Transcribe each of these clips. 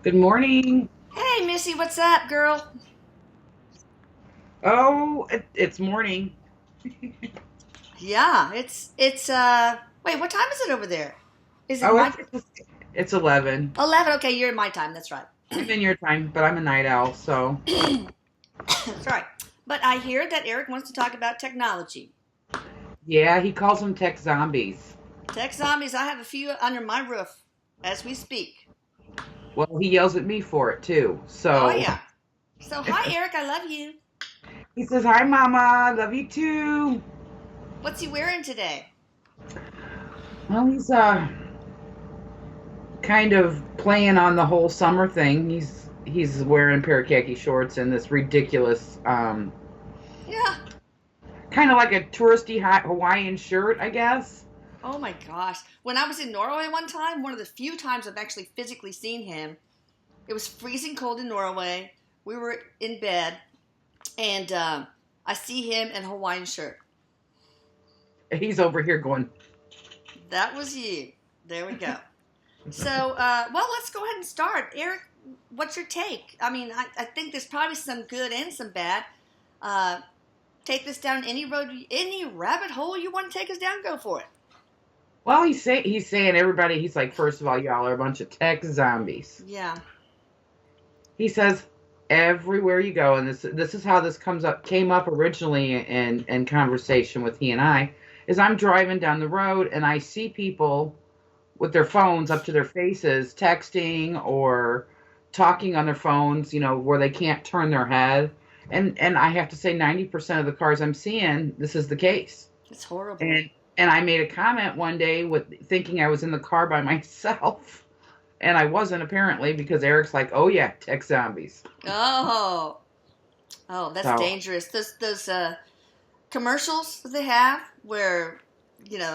Good morning. Hey, Missy, what's up, girl? Oh, it's morning. Yeah, wait, what time is it over there? Is it Oh, my it's 11. 11? Okay, you're in my time. That's right. I'm in your time, but I'm a night owl, so Sorry. But I hear that Eric wants to talk about technology. yeah, he calls them tech zombies. Tech zombies, I have a few under my roof as we speak. Well, he yells at me for it too. Oh, So yeah. So, hi, Eric, I love you. he says, "Hi, Mama, love you too." What's he wearing today? Well, he's kind of playing on the whole summer thing. He's wearing a pair of khaki shorts and this ridiculous Yeah. kind of like a touristy Hawaiian shirt, I guess. Oh, my gosh. When I was in Norway one time, one of the few times I've actually physically seen him, it was freezing cold in Norway. We were in bed, and I see him in a Hawaiian shirt. He's over here going, That was you. There we go. So, well, let's go ahead and start. Eric, what's your take? I mean, I think there's probably some good and some bad. Uh, Take this down any road, any rabbit hole you want to take us down, go for it. well, he's saying everybody. He's like, first of all, y'all are a bunch of tech zombies. Yeah. He says everywhere you go, and this is how this came up originally in conversation with he and I, is I'm driving down the road and I see people with their phones up to their faces, texting or talking on their phones, where they can't turn their head. And I have to say 90% of the cars I'm seeing, this is the case. It's horrible. And I made a comment one day with thinking I was in the car by myself. And I wasn't apparently because Eric's like, oh yeah, tech zombies. Oh, oh, that's So, dangerous. Those commercials that they have where,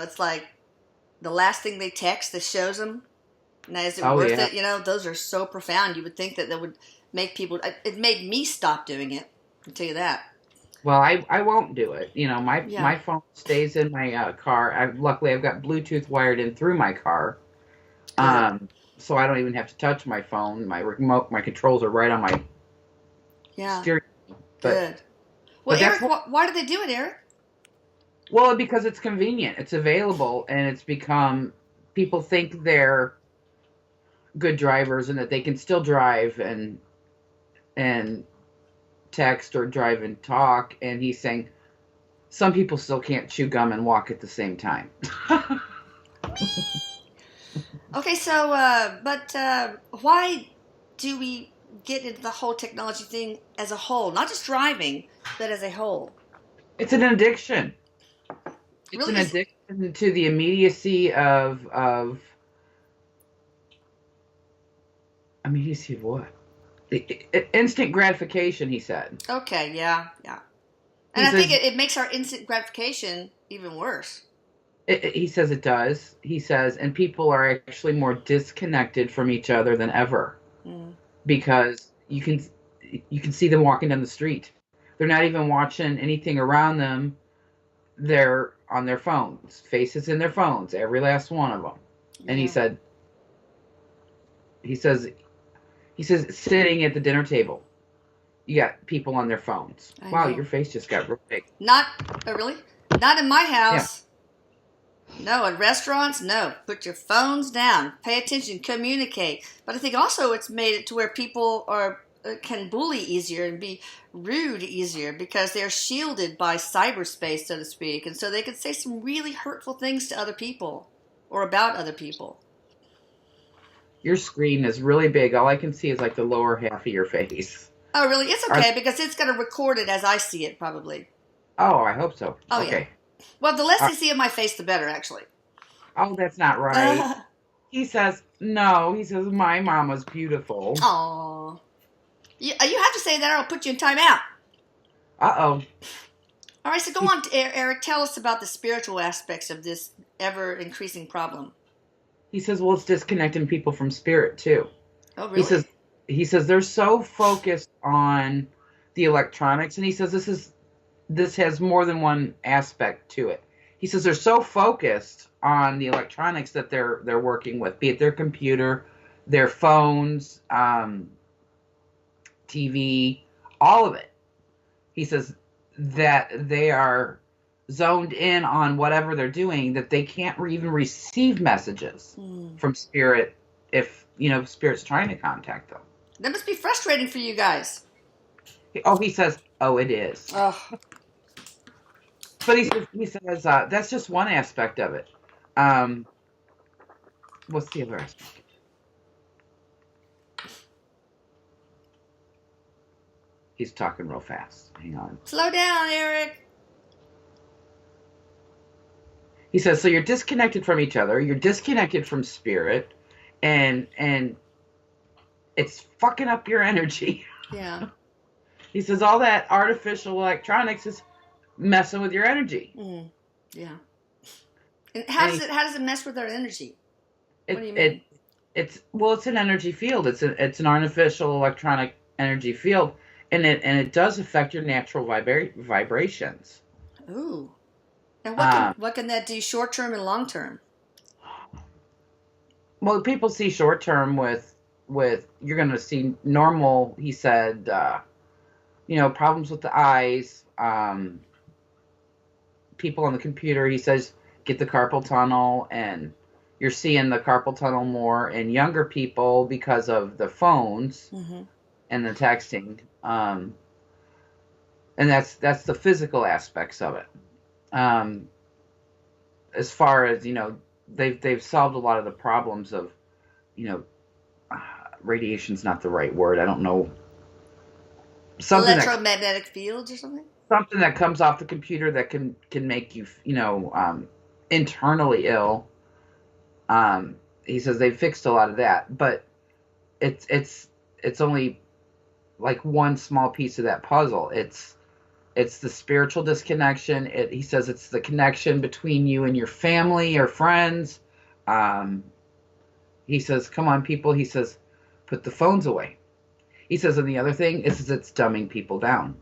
it's like the last thing they text that shows them. Now, is it oh worth yeah. it? Those are so profound. You would think that would make people. It made me stop doing it. I'll tell you that. Well, I won't do it. My Yeah. my phone stays in my car. Luckily I've got Bluetooth wired in through my car. Good. Um, so I don't even have to touch my phone. My remote, my controls are right on my Yeah. steering. But Good. Well, but that's Eric, why do they do it, Eric? well because it's convenient. It's available, and it's become people think they're good drivers and that they can still drive and text or drive and talk. And he's saying some people still can't chew gum and walk at the same time. Okay, so, why do we get into the whole technology thing as a whole? Not just driving, but as a whole. It's an addiction. It's Really an is. addiction to the immediacy of immediacy of what? Instant gratification, he said. Okay, yeah, yeah. And He I think says it makes our instant gratification even worse. he says it does. He says, and people are actually more disconnected from each other than ever Mm. because you can see them walking down the street. They're not even watching anything around them. They're on their phones, faces in their phones, every last one of them. And Yeah, he says sitting at the dinner table, you got people on their phones. I Wow, know. your face just got real big. Not, really? Not in my Yeah. house. No, at restaurants, no. Put your phones down. Pay attention. Communicate. But I think also it's made it to where people can bully easier and be rude easier because they're shielded by cyberspace, so to speak, and so they can say some really hurtful things to other people or about other people. Your screen is really big. All I can see is like the lower half of your face. Oh, really? It's Are, okay because it's going to record it as I see it, probably. oh, I hope so. Oh, yeah. Okay. Well, the less Uh, they see of my face, the better, actually. oh, that's not right. He says, no. He says, my mama's beautiful. Aw. You have to say that or I'll put you in timeout. Uh-oh. All right, so go on, Eric. Tell us about the spiritual aspects of this ever-increasing problem. He says, well, it's disconnecting people from spirit, too. Oh, He really? says, he says they're so focused on the electronics, and he says this has more than one aspect to it. He says they're so focused on the electronics that they're working with, be it their computer, their phones, TV, all of it. He says that they are zoned in on whatever they're doing, that they can't even receive messages from spirit if, spirit's trying to contact them. That must be frustrating for you guys. Oh, he says, oh, it is. Oh. But he says that's just one aspect of it. What's the other aspect? He's talking real fast. Hang on. Slow down, Erik. He says, so you're disconnected from each other. You're disconnected from spirit, and it's fucking up your energy. Yeah. He says all that artificial electronics is messing with your energy. Yeah. And how does it mess with our energy? What do you mean? It's an energy field. It's an artificial electronic energy field, and it does affect your natural vibrations. Ooh. And what can that do short term and long term? Well, people see short term with you're going to see normal. He said, problems with the eyes. People on the computer. He says get the carpal tunnel, and you're seeing the carpal tunnel more in younger people because of the phones and the texting. And that's the physical aspects of it. As far as they've solved a lot of the problems of radiation's not the right word. I don't know. Electromagnetic fields or something. Something that comes off the computer that can make you internally ill. He says they've fixed a lot of that, but it's only like one small piece of that puzzle. It's the spiritual disconnection. He says it's the connection between you and your family or friends. He says, come on, people. He says, put the phones away. He says, and the other thing is it's dumbing people down.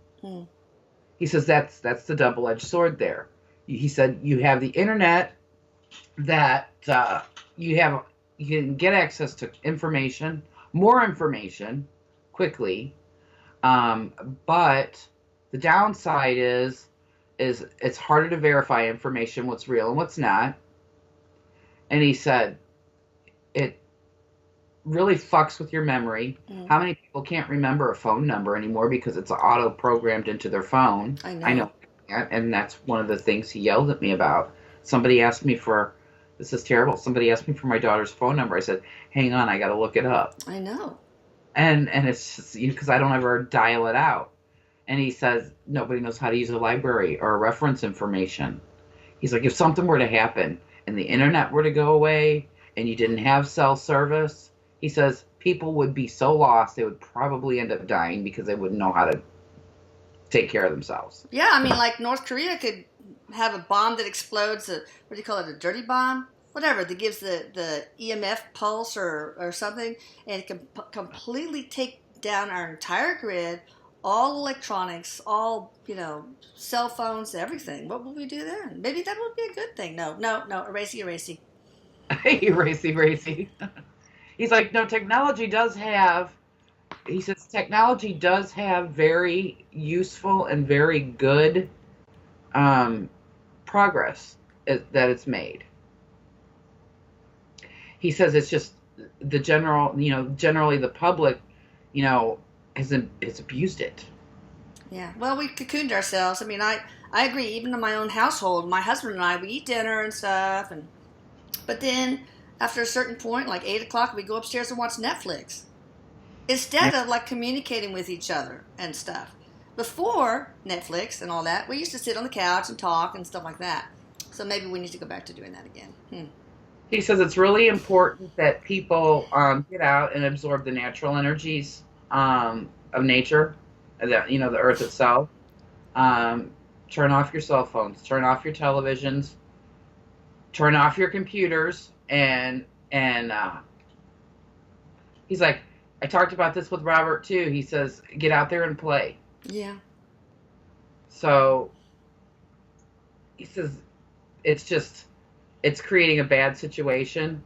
He says that's the double-edged sword there. He said you have the internet that you can get access to information, more information quickly, but the downside is it's harder to verify information, what's real and what's not. And he said it really fucks with your memory. How many people can't remember a phone number anymore because it's auto-programmed into their phone? I know. And that's one of the things he yelled at me about. Somebody asked me this is terrible. Somebody asked me for my daughter's phone number. I said, hang on, I got to look it up. I know. And it's just because I don't ever dial it out. And he says, nobody knows how to use a library or reference information. He's like, if something were to happen and the internet were to go away and you didn't have cell service, he says people would be so lost they would probably end up dying because they wouldn't know how to take care of themselves. Yeah, I mean, like North Korea could have a bomb that explodes, what do you call it, a dirty bomb? Whatever, that gives the EMF pulse or something, and it can completely take down our entire grid, all electronics, all, cell phones, everything. What would we do then? Maybe that would be a good thing. No, erasey. Erasey. He's like, no, technology does have very useful and very good progress that it's made. He says it's just the generally the public, has abused it. Yeah, well, we cocooned ourselves. I mean, I agree. Even in my own household, my husband and I, we eat dinner and stuff, but then after a certain point, like 8 o'clock, we go upstairs and watch Netflix instead of like communicating with each other and stuff. Before Netflix and all that, we used to sit on the couch and talk and stuff like that. So maybe we need to go back to doing that again. He says it's really important that people get out and absorb the natural energies of nature, the earth itself. Turn off your cell phones, turn off your televisions, turn off your computers, and he's like, I talked about this with Robert too. He says, get out there and play. Yeah. So he says it's creating a bad situation.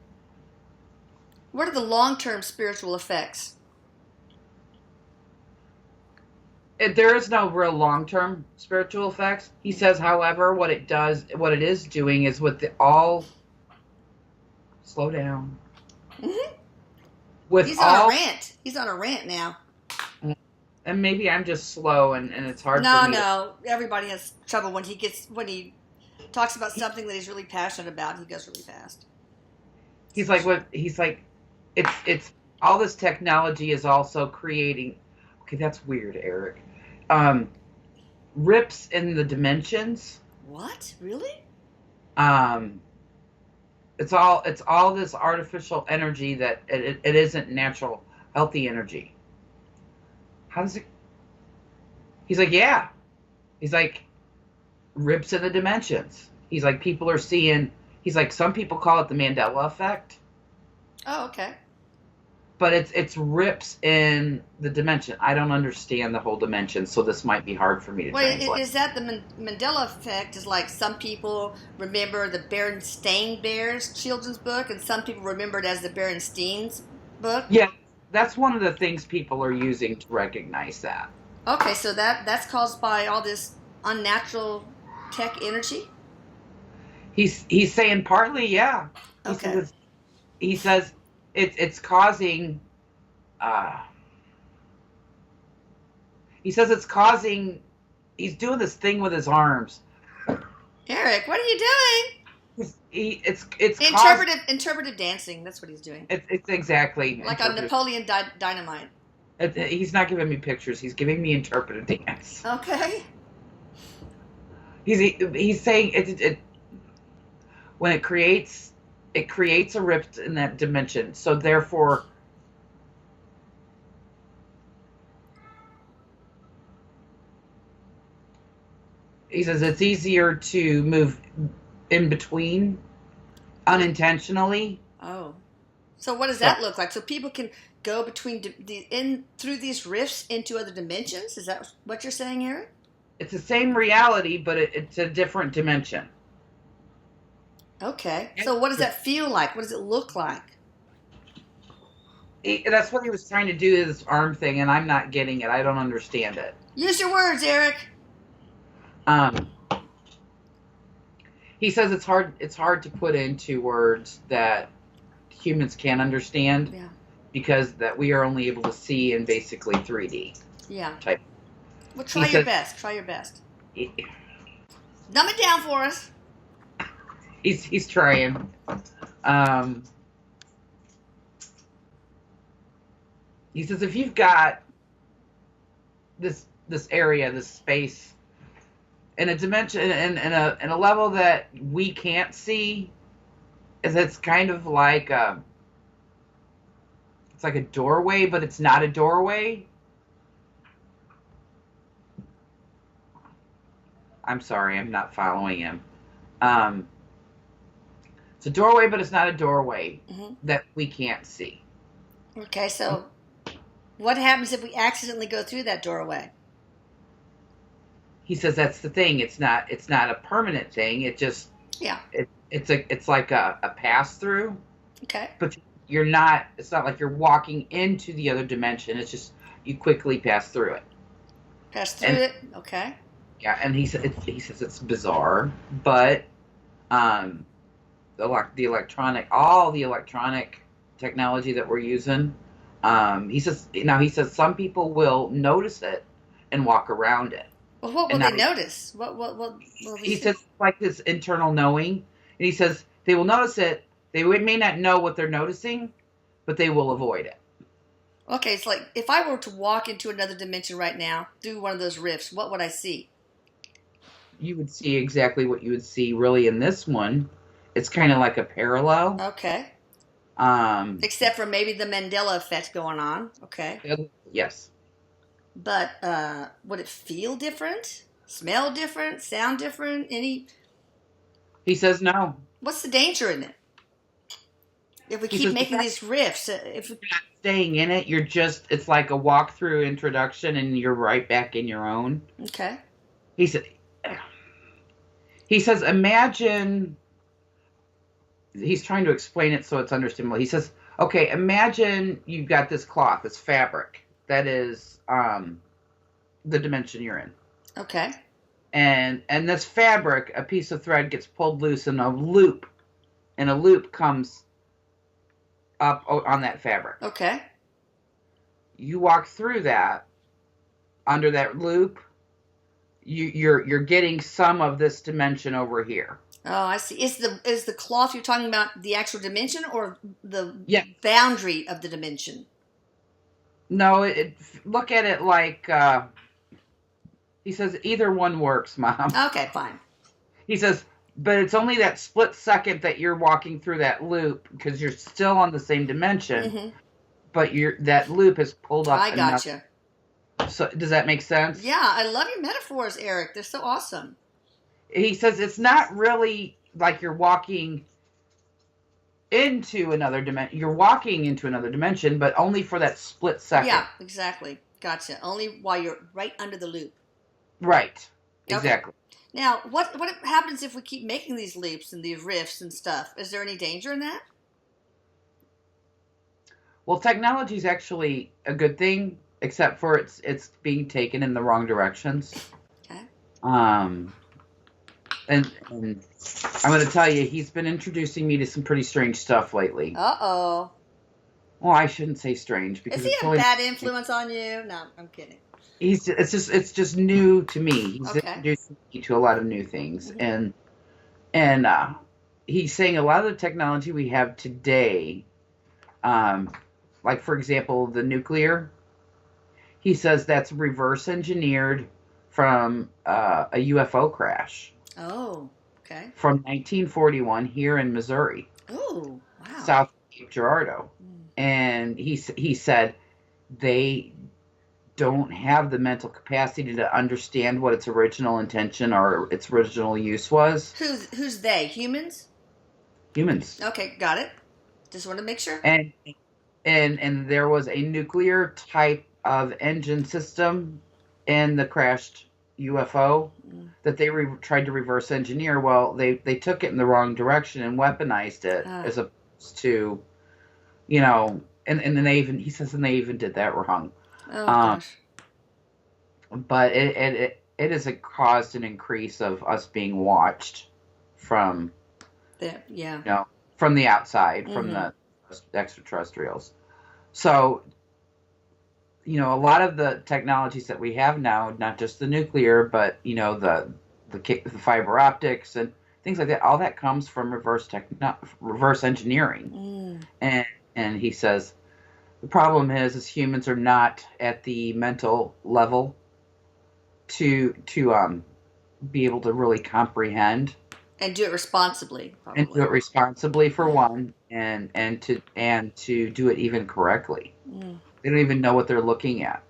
What are the long-term spiritual effects? There is no real long-term spiritual effects. He says, however, what it is doing is with all slow down. Mm-hmm. With He's on a all, rant. He's on a rant now. and maybe I'm just slow and it's hard for No, me to. no. Everybody has trouble when he talks about something that he's really passionate about. He goes really fast. He's like, what? He's like, it's all this technology is also creating. Okay, that's weird, Eric. Um, Rips in the dimensions. What? Really? Um, it's all this artificial energy that it isn't natural, healthy energy. How does it? He's like, yeah. He's like, rips in the dimensions. He's like, people are seeing. He's like, some people call it the Mandela effect, Oh, okay. but it's rips in the dimension. I don't understand the whole dimension, so this might be hard for me to Wait, translate. is that the Mandela effect? Is like some people remember the Berenstain Bears children's book, and some people remember it as the Berenstein's book. Yeah, that's one of the things people are using to recognize that. Okay, so that's caused by all this unnatural tech energy. He's saying partly, yeah. He says Okay. it's, he says it's causing. Uh, he says it's causing. He's doing this thing with his arms. Erik, what are you doing? It's causing. Interpretive dancing. That's what he's doing. It's exactly Like on interpretive. Napoleon Dynamite. He's not giving me pictures. He's giving me interpretive dance. Okay. He's saying it when it creates a rift in that dimension. So therefore, he says it's easier to move in between unintentionally. Oh. So what does So that look like? So people can go between through these rifts into other dimensions? Is that what you're saying, Erik? it's the same reality, but it's a different dimension. Okay. So what does that feel like? What does it look like? That's what he was trying to do, this arm thing, and I'm not getting it. I don't understand it. Use your words, Erik. Um, he says it's hard. It's hard to put into words that humans can't understand Yeah. because that we are only able to see in basically 3D Yeah. type. Well, try He your says best. Try your best. he- Dumb it down for us. he's trying. Um, he says if you've got this area, this space, in a dimension, in a level that we can't see, is it's kind of like it's like a doorway, but it's not a doorway. I'm sorry, I'm not following him. It's a doorway, but it's not a doorway Mm-hmm. that we can't see. Okay, so what happens if we accidentally go through that doorway? He says that's the thing. It's not a permanent thing. It just Yeah. it's like a pass through, Okay. but you're not. It's not like you're walking into the other dimension. It's just you quickly pass through it. Pass through And it. Okay. yeah, and he says it's bizarre, but the electronic technology that we're using. He says some people will notice it and walk around it. Well, what will And they now notice? What will they he see? says like this internal knowing, and he says they will notice it. They may not know what they're noticing, but they will avoid it. Okay, it's like if I were to walk into another dimension right now through one of those rifts, what would I see? You would see exactly what you would see really in this one. It's kind of like a parallel. Okay. Um, Except for maybe the Mandela effect going on. Okay. yes. But would it feel different? Smell different? Sound different? He says no. What's the danger in it? If we He keep says, making these riffs, if we, not staying in it, it's like a walkthrough introduction and you're right back in your own. okay, He said, he says, imagine, he's trying to explain it so it's understandable. He says, okay, imagine you've got this cloth, this fabric that is the dimension you're in. okay, And this fabric, a piece of thread gets pulled loose and a loop comes up on that fabric. okay. You walk through that, under that loop, you're getting some of this dimension over here. Oh, I see. Is the cloth you're talking about the actual dimension or the Yeah. boundary of the dimension? No, look at it like he says either one works, Mom. Okay, fine. He says, but it's only that split second that you're walking through that loop because you're still on the same dimension, Mm-hmm. but that loop is pulled up. I gotcha. So does that make sense? Yeah, I love your metaphors, Eric. They're so awesome. He says it's not really like you're walking into another dimension. You're walking into another dimension, but only for that split second. Yeah, exactly. Gotcha. Only while you're right under the loop. Right. Okay. Exactly. Now, what happens if we keep making these leaps and these rifts and stuff? Is there any danger in that? Well, technology is actually a good thing, except for it's being taken in the wrong directions. Okay. And I'm going to tell you, he's been introducing me to some pretty strange stuff lately. Uh-oh. Well, I shouldn't say strange because Is he it's a totally, bad influence on you? No, I'm kidding. it's just new to me. He's Okay. introducing me to a lot of new things, Mm-hmm. and he's saying a lot of the technology we have today, like for example the nuclear. He says that's reverse engineered from a UFO crash Oh, okay. from 1941 here in Missouri, Oh, wow. south of Cape Girardeau. And he said they don't have the mental capacity to understand what its original intention or its original use was. Who's they? Humans? Humans. Okay, got it. Just want to make sure. And there was a nuclear type of engine system in the crashed UFO that they tried to reverse engineer. Well, they took it in the wrong direction and weaponized it as opposed to, and then he says they even did that wrong. Oh gosh. But it has caused an increase of us being watched from from the outside, from the extraterrestrials. So, a lot of the technologies that we have now, not just the nuclear, but the fiber optics and things like that, all that comes from reverse engineering. And he says the problem is humans are not at the mental level to be able to really comprehend and do it responsibly. Probably. And do it responsibly for one, and to do it even correctly. They don't even know what they're looking at.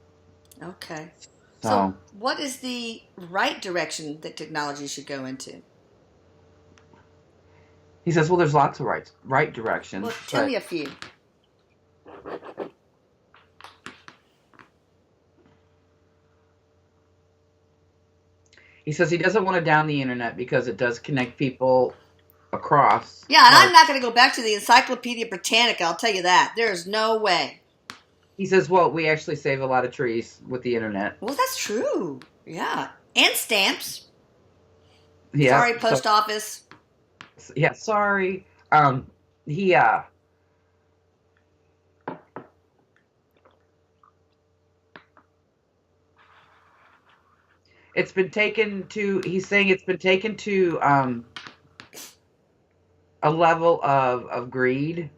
Okay. So what is the right direction that technology should go into? He says, well, there's lots of right directions. Well, tell me a few. He says he doesn't want to down the internet because it does connect people across. Yeah, and I'm not going to go back to the Encyclopedia Britannica, I'll tell you that. There's no way. He says, well, we actually save a lot of trees with the internet. Well, that's true. Yeah. And stamps. Yeah. Sorry, post office. Yeah, sorry. It's been taken to, he's saying it's been taken to a level of greed.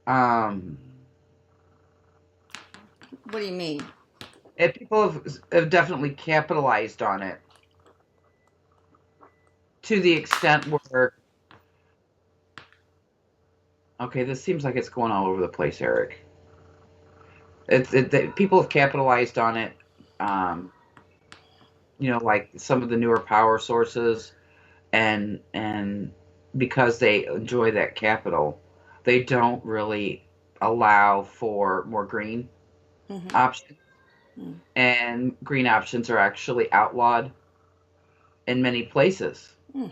What do you mean? People have definitely capitalized on it to the extent where, okay, this seems like it's going all over the place, Eric. People have capitalized on it, like some of the newer power sources, and because they enjoy that capital, they don't really allow for more green Mm-hmm. options, Mm. and green options are actually outlawed in many places. Mm.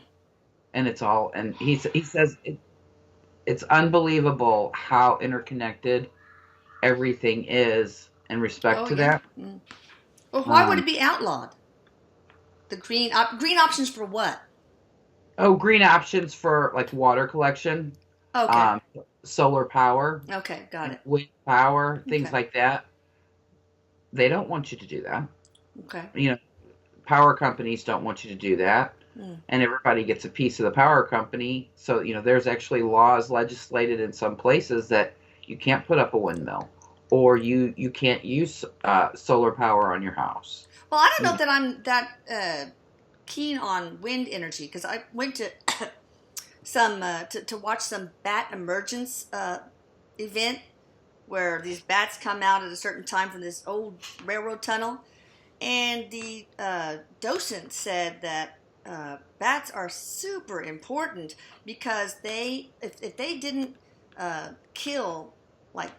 And it's all, and he says it's unbelievable how interconnected everything is in respect Oh to yeah. that. Mm. Well, why would Um, it be outlawed? The green options for what? oh, green options for like water collection, Okay. um, solar power, Okay, got it. wind power, things Okay. like that. They don't want you to do that. Okay. You know, power companies don't want you to do that. Mm. And everybody gets a piece of the power company. So, there's actually laws legislated in some places that you can't put up a windmill, or you can't use solar power on your house. Well, I don't You know know, that I'm that keen on wind energy because I went to some to watch some bat emergence event where these bats come out at a certain time from this old railroad tunnel, and the docent said that bats are super important because if they didn't kill like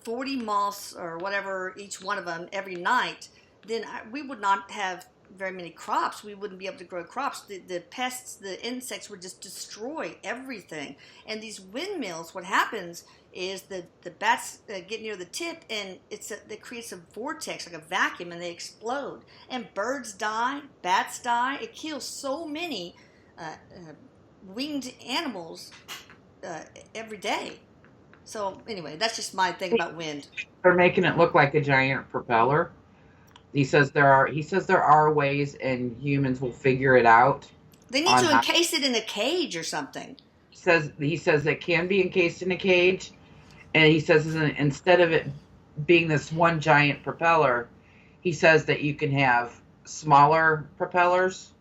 40 moths or whatever each one of them every night, then we would not have very many crops. We wouldn't be able to grow crops. The pests, the insects would just destroy everything. And these windmills, what happens is the bats get near the tip, and it creates a vortex, like a vacuum, and they explode. And birds die, bats die. It kills so many winged animals uh, every day. So anyway, that's just my thing about wind. they're making it look like a giant propeller. He says there are ways, and humans will figure it out They need on to how. encase it in a cage or something. He says it can be encased in a cage, and he says instead of it being this one giant propeller, he says that you can have smaller propellers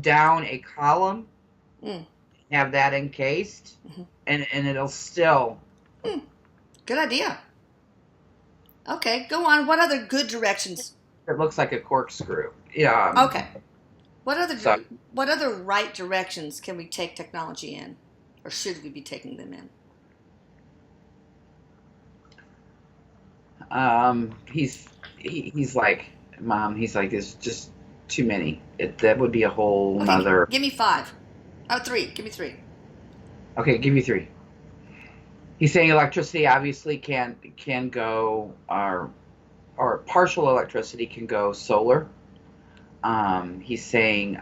down a column, Mm. have that encased, Mm-hmm. and it'll still. Mm. Good idea. Okay, go on. What other good directions? It looks like a corkscrew. Yeah. Okay. What So other right directions can we take technology in, or should we be taking them in? he's like, Mom. He's like, it's just too many. That would be a whole Okay, nother. give me five. Oh, three. Give me three. Okay, give you three. He's saying electricity obviously can go, or partial electricity can go solar. He's saying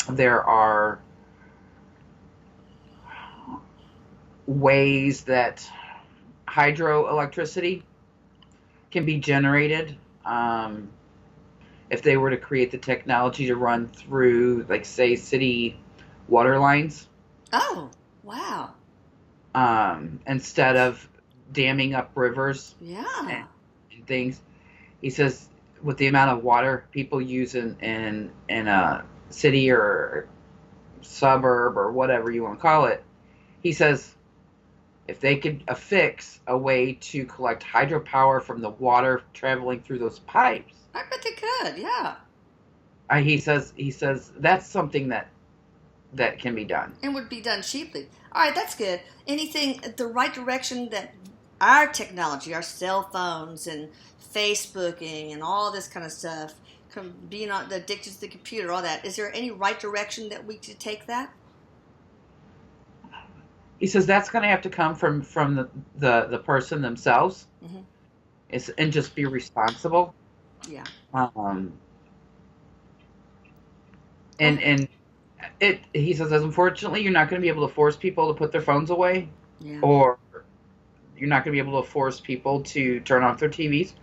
there are ways that hydroelectricity can be generated, if they were to create the technology to run through, like, say, city water lines, Oh, wow. instead of damming up rivers and Yeah. things. He says with the amount of water people use in a city or suburb or whatever you want to call it, he says if they could affix a way to collect hydropower from the water traveling through those pipes, I bet they could. Yeah. he says that's something that can be done. And would be done cheaply. All right, that's good. Anything the right direction that our technology, our cell phones and Facebooking and all this kind of stuff, being addicted to the computer, all that. Is there any right direction that we could take that? He says that's going to have to come from the person themselves, Mm-hmm. and just be responsible. Yeah. Um, Well, and he says, unfortunately, you're not going to be able to force people to put their phones away, yeah. or you're not going to be able to force people to turn off their TVs.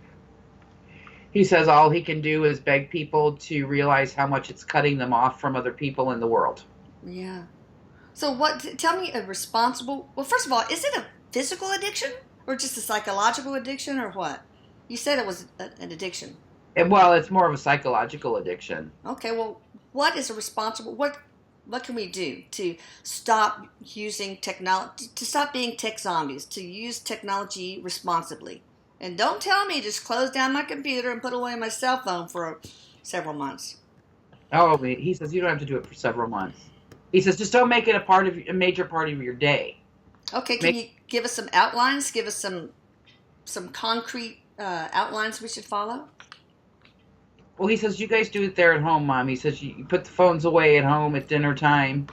He says all he can do is beg people to realize how much it's cutting them off from other people in the world. Yeah. So tell me a responsible, well, first of all, is it a physical addiction or just a psychological addiction or what? You said it was an addiction. And, well, it's more of a psychological addiction. Okay, well, what is a responsible, what can we do to stop using technology, to stop being tech zombies, to use technology responsibly? And don't tell me just close down my computer and put away my cell phone for several months. Oh, he says you don't have to do it for several months. He says just don't make it a major part of your day. Okay, can Make you give us some outlines? Give us some concrete outlines we should follow? Well, he says you guys do it there at home, Mom. He says you put the phones away at home at dinner time.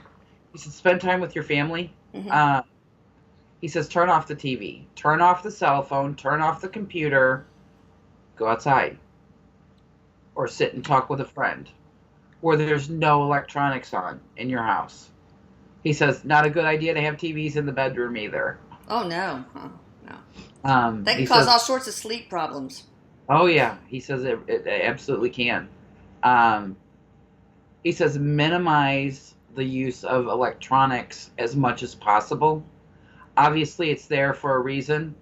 He said spend time with your family. Hmm. Uh, he says turn off the TV, turn off the cell phone, turn off the computer, go outside, or sit and talk with a friend where there's no electronics on in your house. He says not a good idea to have TVs in the bedroom either. Oh no, oh, no. That can He cause says, all sorts of sleep problems. oh yeah, he says it absolutely can. Um, he says minimize the use of electronics as much as possible. Obviously, it's there for a reason,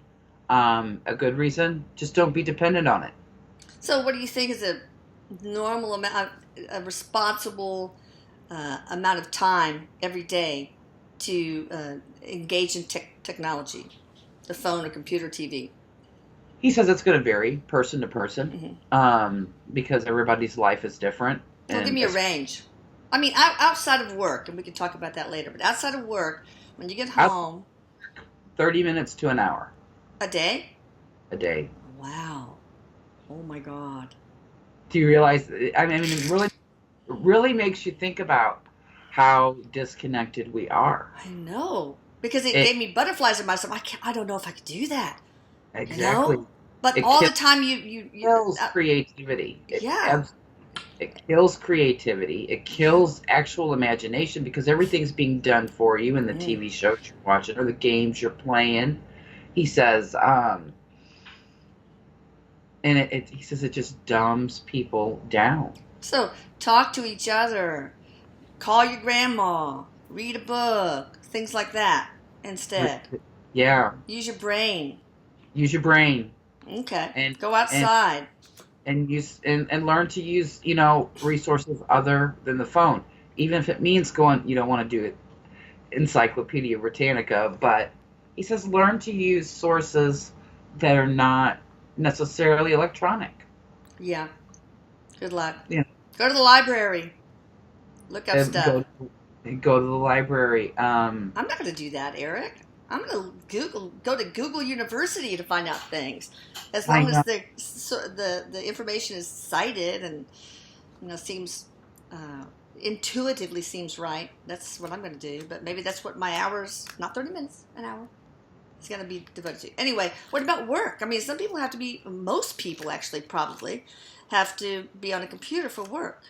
a good reason. Just don't be dependent on it. So, what do you think is a normal amount, a responsible amount of time every day to engage in technology, the phone or computer, TV? He says it's going to vary person to person, Hmm. because everybody's life is different. Well, give And me a range. I mean, outside of work, and we can talk about that later, but outside of work, when you get out home, 30 minutes to an hour a day? a day. Wow. Oh my God. Do you realize? I mean, it really makes you think about how disconnected we are. I know. Because it It gave me butterflies in my stomach. I don't know if I could do that. You exactly. know? But It all the time kills creativity. yeah. It kills creativity. It kills actual imagination because everything's being done for you in the Mm. TV shows you're watching or the games you're playing. He says, and he says it just dumbs people down. So talk to each other, call your grandma, read a book, things like that instead. Yeah, Use your brain. use your brain Okay. and Go and outside. use and learn to use resources other than the phone, even if it means going. You don't want to do it Encyclopedia Britannica, but he says learn to use sources that are not necessarily electronic. Yeah. Good luck. Yeah, Go to the library. Look up and stuff. go to the library. I'm not going to do that, Eric. I'm going to go to Google University to find out things, as I long as know. the information is cited and seems intuitively seems right. That's what I'm going to do. But maybe that's what my hours, not 30 minutes, an hour, is going to be devoted to. Anyway, what about work? I mean, some people have to be. Most people actually probably have to be on a computer for work.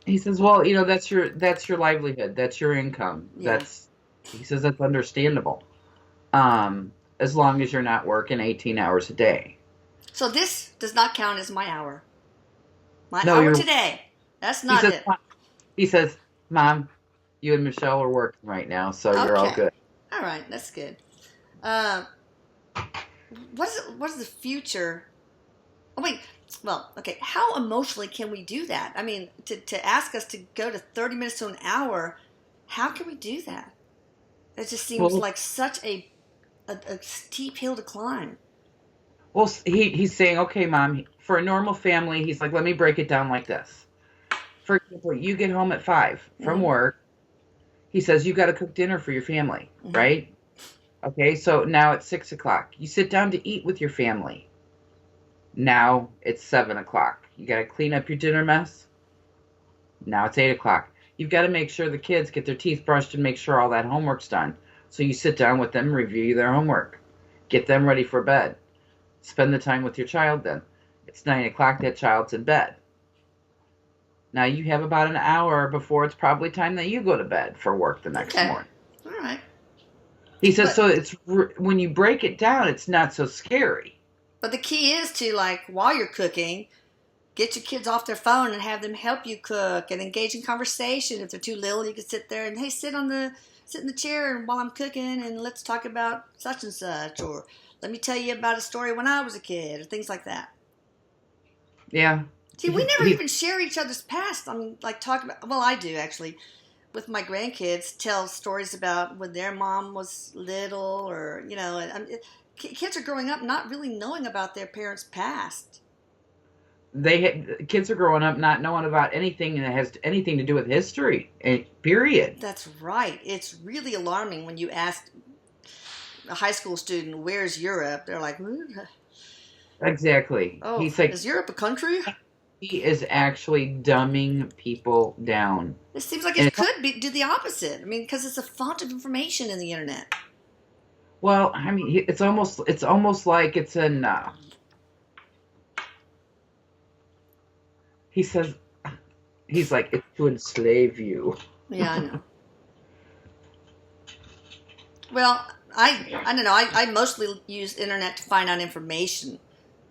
He says, well, that's your livelihood, that's your income. Yeah. He says that's understandable, as long as you're not working 18 hours a day. So this does not count as my hour. My No, hour you're. today. That's He not says, it. he says, Mom, you and Michelle are working right now, so you're all Okay. good. All right. That's good. Uh, what is it? What is the future? Oh wait. Well, okay. How emotionally can we do that? I mean, to ask us to go to 30 minutes to an hour, how can we do that? It just seems Well, like such a steep hill to climb. well, he's saying, okay, Mom, for a normal family, he's like, let me break it down like this. For example, you get home at 5 from Mm-hmm. work. He says you got to cook dinner for your family, Mm-hmm. right? Okay, so now it's 6 o'clock. You sit down to eat with your family. Now it's 7 o'clock. You got to clean up your dinner mess. Now it's 8 o'clock. You've got to make sure the kids get their teeth brushed and make sure all that homework's done. So you sit down with them, review their homework, get them ready for bed. Spend the time with your child then. It's 9 o'clock, that child's in bed. Now you have about an hour before it's probably time that you go to bed for work the next Okay. morning. All right. He says, But so when you break it down, it's not so scary. but the key is to, like, while you're cooking, get your kids off their phone and have them help you cook and engage in conversation. If they're too little, you can sit there and, hey, sit in the chair while I'm cooking and let's talk about such and such, or let me tell you about a story when I was a kid, or things like that. Yeah. See, we never even share each other's past. I mean, like, talk about, well, I do actually, with my grandkids, tell stories about when their mom was little, or, kids are growing up not really knowing about their parents' past. Kids are growing up not knowing about anything that has anything to do with history, period. That's right. It's really alarming when you ask a high school student, "Where's Europe?" They're like, Exactly. "Oh, He's like, is Europe a country?" he is actually dumbing people down. It seems like And it could be do the opposite. I mean, because it's a font of information in the internet. well, I mean, it's almost like it's an. He says, he's like, it's to enslave you. Yeah, I know. Well, I don't know. I mostly use internet to find out information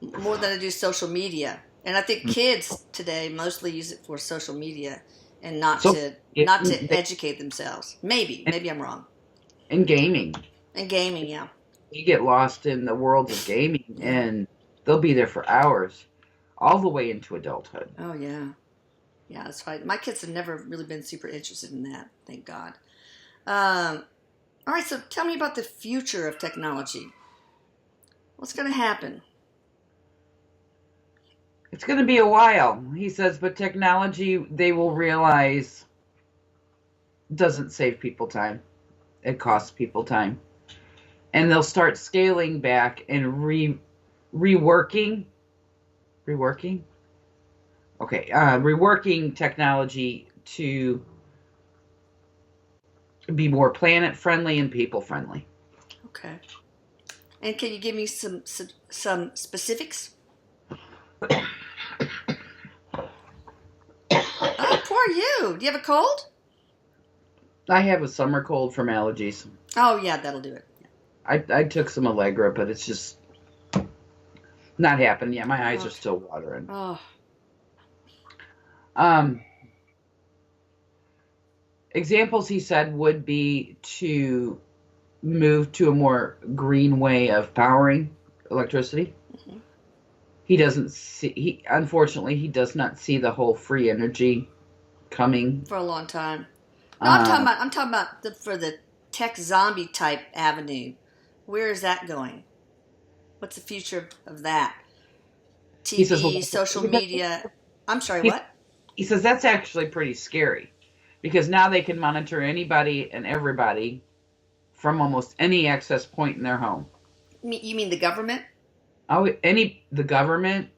more than I do social media. And I think kids today mostly use it for social media and not So, to it, not to educate themselves. Maybe I'm wrong. in gaming, And gaming, yeah. they get lost in the worlds of gaming, Yeah. and they'll be there for hours, all the way into adulthood. Oh yeah. Yeah, that's right. My kids have never really been super interested in that, thank God. All right, so tell me about the future of technology. What's going to happen? It's going to be a while, he says, but technology, they will realize, doesn't save people time. It costs people time. And they'll start scaling back and reworking? Okay, reworking technology to be more planet friendly and people friendly. Okay. And can you give me some specifics? Oh, poor you. Do you have a cold? I have a summer cold from allergies. Oh, yeah, that'll do it. I took some Allegra, but it's just not happening yet. My eyes are still watering. Oh. Examples, he said, would be to move to a more green way of powering electricity. Mm-hmm. Unfortunately, he does not see the whole free energy coming. For a long time. No, I'm talking about for the tech zombie type avenue. Where is that going? What's the future of that? TV, social media. I'm sorry, what? He says that's actually pretty scary because now they can monitor anybody and everybody from almost any access point in their home. You mean the government? Oh, the government,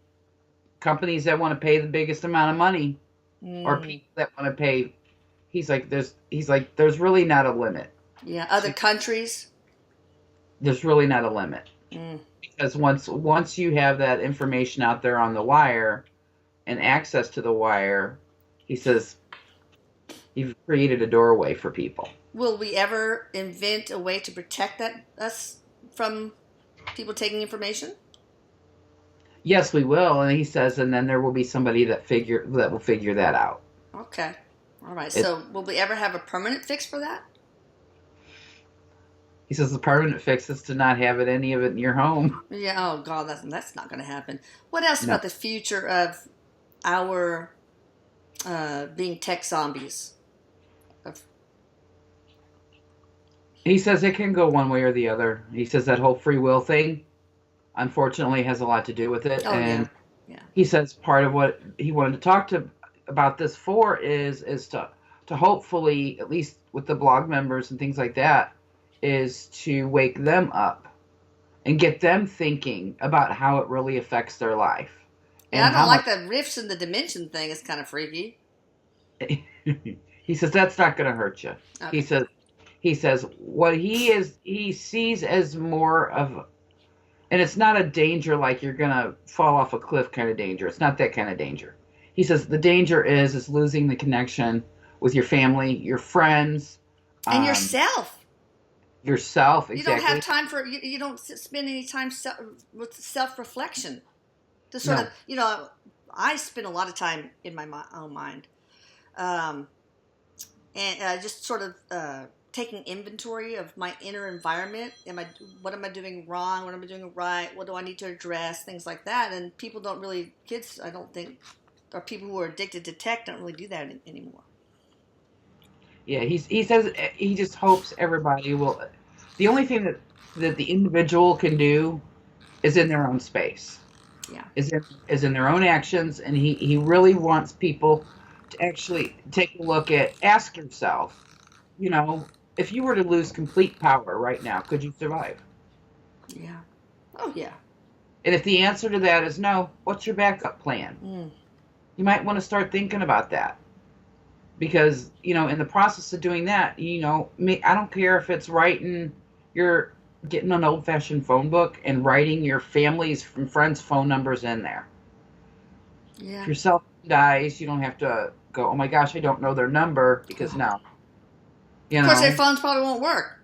companies that want to pay the biggest amount of money, or people that want to pay. He's like, there's really not a limit. Yeah, other countries. There's really not a limit because once you have that information out there on the wire and access to the wire, he says you've created a doorway for people. Will we ever invent a way to protect us from people taking information? Yes, we will, and he says, and then there will be somebody that will figure that out. Okay, all right. So, will we ever have a permanent fix for that? He says the permanent fix is to not have any of it in your home. Yeah. Oh God, that's not going to happen. What else about the future of our being tech zombies? He says it can go one way or the other. He says that whole free will thing, unfortunately, has a lot to do with it. Oh, and yeah. He says part of what he wanted to talk about this for is to hopefully, at least with the blog members and things like that, is to wake them up and get them thinking about how it really affects their life. Yeah, I don't like the rifts in the dimension thing. It's kind of freaky. He says that's not going to hurt you. Okay. He says what he sees as more of, and it's not a danger like you're going to fall off a cliff kind of danger. It's not that kind of danger. He says the danger is losing the connection with your family, your friends, and yourself. Yourself, exactly. You don't have time for you don't spend any time with self-reflection. To sort of, I spend a lot of time in my own mind, and just sort of taking inventory of my inner environment. What am I doing wrong? What am I doing right? What do I need to address? Things like that. And people don't really, kids, I don't think, or people who are addicted to tech don't really do that anymore. Yeah, he says he just hopes everybody will. The only thing that the individual can do is in their own space. Yeah, is in their own actions, and he really wants people to actually take a look at. Ask yourself, if you were to lose complete power right now, could you survive? Yeah. Oh, yeah. And if the answer to that is no, what's your backup plan? Mm. You might want to start thinking about that. Because, in the process of doing that, I don't care if it's writing, you're getting an old fashioned phone book and writing your family's and friends' phone numbers in there. Yeah. If your cell phone dies, you don't have to go, oh my gosh, I don't know their number, because no. Of course, their phones probably won't work.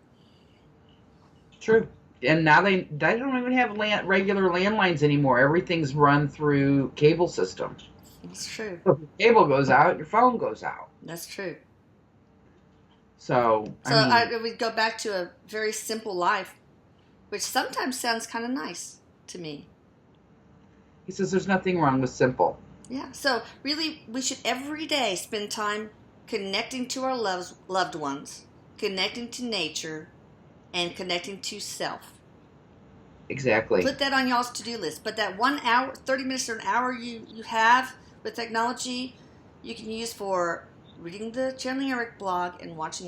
True. And now they don't even have regular landlines anymore. Everything's run through cable system. That's true. So if your cable goes out, your phone goes out. That's true. So, we go back to a very simple life, which sometimes sounds kind of nice to me. He says there's nothing wrong with simple. Yeah. So really, we should every day spend time connecting to our loved ones, connecting to nature, and connecting to self. Exactly. Put that on y'all's to-do list. But that 1 hour, 30 minutes or an hour you have with technology, you can use for reading the Channeling Erik blog and watching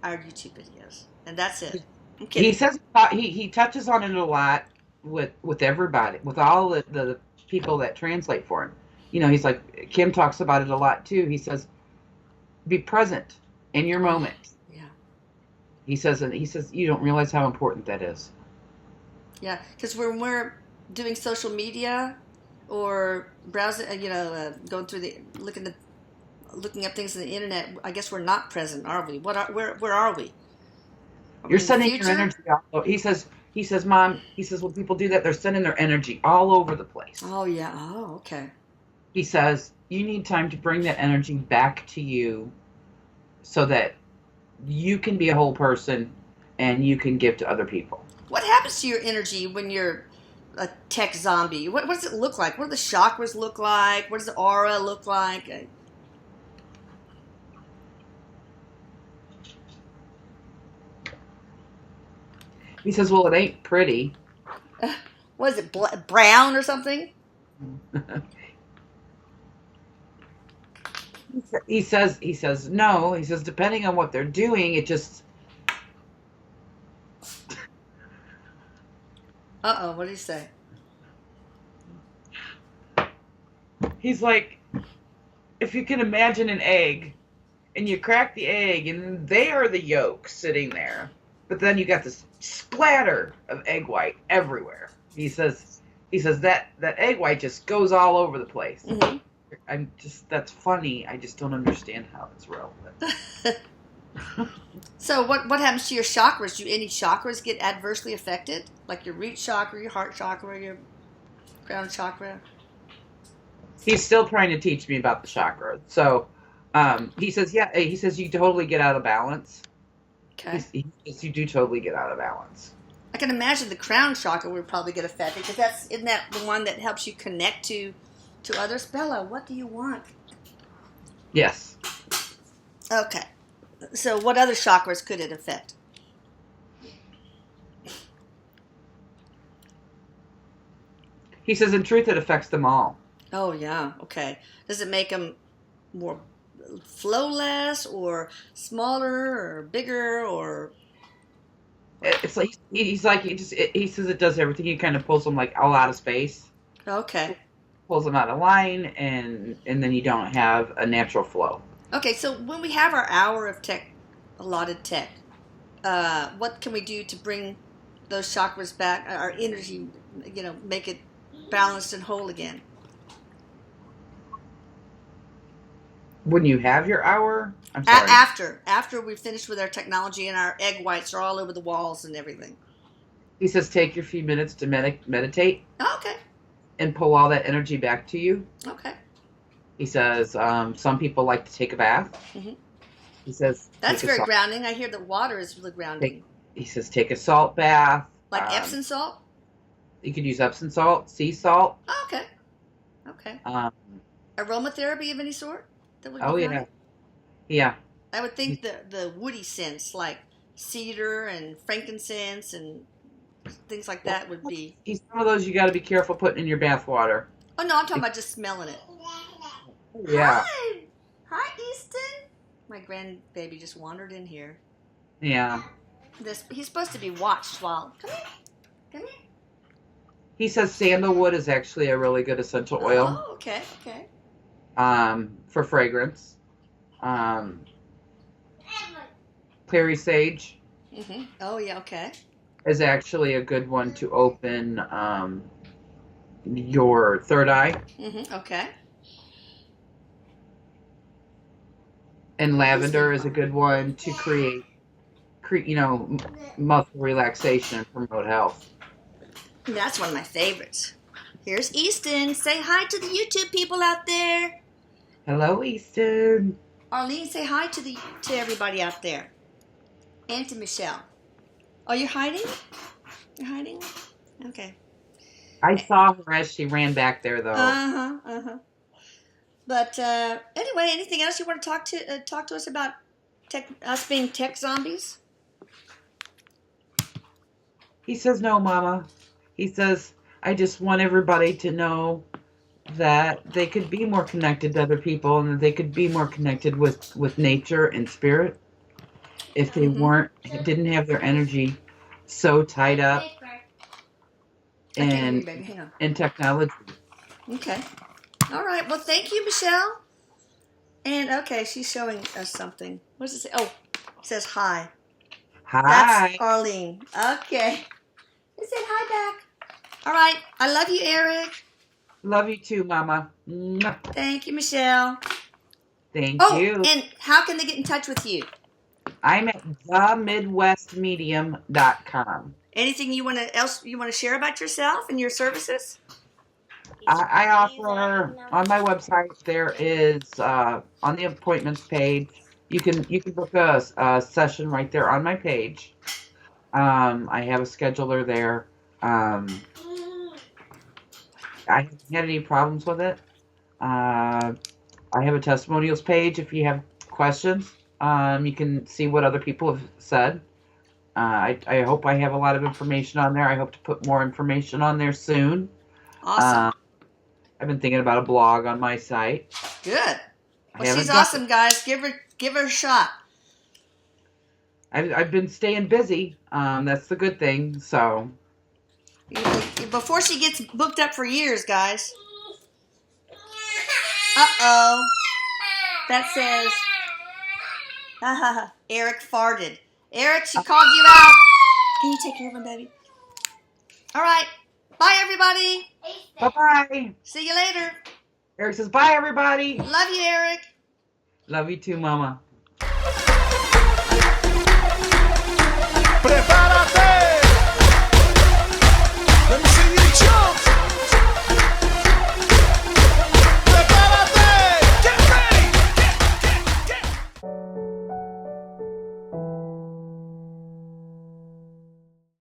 our YouTube videos. And that's it. I'm kidding. He says he touches on it a lot with everybody, with all the people that translate for him. He's like, Kim talks about it a lot too. He says, be present in your moment. Yeah. He says you don't realize how important that is. Yeah, because when we're doing social media or browsing, going through looking up things on the internet, I guess we're not present, are we? Where are we? You're sending your energy all. He says, Mom, when people do that, they're sending their energy all over the place. Oh, yeah. Oh, okay. He says, you need time to bring that energy back to you so that you can be a whole person and you can give to other people. What happens to your energy when you're a tech zombie? What does it look like? What do the chakras look like? What does the aura look like? He says, well, it ain't pretty. What is it, brown or something? He says no. He says, depending on what they're doing, it just. Uh-oh, what did he say? He's like, if you can imagine an egg, and you crack the egg, and they are the yolk sitting there, but then you got this splatter of egg white everywhere. He says that egg white just goes all over the place. Mm-hmm. That's funny. I just don't understand how it's relevant. So what happens to your chakras? Do any chakras get adversely affected? Like your root chakra, your heart chakra, your crown chakra? He's still trying to teach me about the chakra. So he says, you totally get out of balance. Okay. He says you do totally get out of balance. I can imagine the crown chakra would probably get affected because isn't that the one that helps you connect to others? Bella, what do you want? Yes. Okay. So what other chakras could it affect? He says, in truth, it affects them all. Oh, yeah. Okay. Does it make them more flow less or smaller or bigger or? It's like he says it does everything. He kind of pulls them like all out of space. Okay. Pulls them out of line, and then you don't have a natural flow. Okay, so when we have our hour of allotted tech, what can we do to bring those chakras back, our energy, make it balanced and whole again? When you have your hour? I'm sorry. After we finish with our technology and our egg whites are all over the walls and everything. He says take your few minutes to meditate. Oh, okay. And pull all that energy back to you. Okay. He says some people like to take a bath. Mm-hmm. He says that's very grounding. I hear that water is really grounding. He says take a salt bath. Like Epsom salt? You could use Epsom salt, sea salt. Oh, okay. Okay. Aromatherapy of any sort? That would be yeah. Yeah. I would think the woody scents like cedar and frankincense and things like that would be. Some of those you got to be careful putting in your bath water. Oh no, I'm talking about just smelling it. Yeah. Hi, Easton. My grandbaby just wandered in here. Yeah. He's supposed to be watched while. Come here. Come here. He says sandalwood is actually a really good essential oil. Oh, okay, okay. For fragrance. Clary sage Oh, yeah, okay. is actually a good one to open your third eye. Okay. And lavender is a good one to create muscle relaxation and promote health. That's one of my favorites. Here's Easton. Say hi to the YouTube people out there. Hello, Easton. Arlene, say hi to everybody out there. And to Michelle. Oh, you're hiding? You're hiding? Okay. I saw her as she ran back there, though. But anyway, anything else you want to talk to us about us being tech zombies? He says, no, Mama. He says, I just want everybody to know that they could be more connected to other people and that they could be more connected with nature and spirit if they didn't have their energy so tied up in technology. Okay. All right. Well, thank you, Michelle. And okay, she's showing us something. What does it say? Oh, it says hi. Hi. That's Arlene. Okay. It said hi back. All right. I love you, Erik. Love you too, Mama. Thank you, Michelle. Thank you. And how can they get in touch with you? I'm at themidwestmedium.com. Anything you want to share about yourself and your services? I offer on my website. There is on the appointments page. You can book a session right there on my page. I have a scheduler there. I haven't had any problems with it. I have a testimonials page. If you have questions, you can see what other people have said. I hope I have a lot of information on there. I hope to put more information on there soon. Awesome. I've been thinking about a blog on my site. Good. Well, she's awesome, guys. Give her a shot. I've been staying busy. That's the good thing. So before she gets booked up for years, guys. Uh-oh. That says Erik farted. Erik, she called you out. Can you take care of him, baby? All right. Bye, everybody. Bye-bye. See you later. Erik says, bye, everybody. Love you, Erik. Love you too, Mama. ¡Prepárate!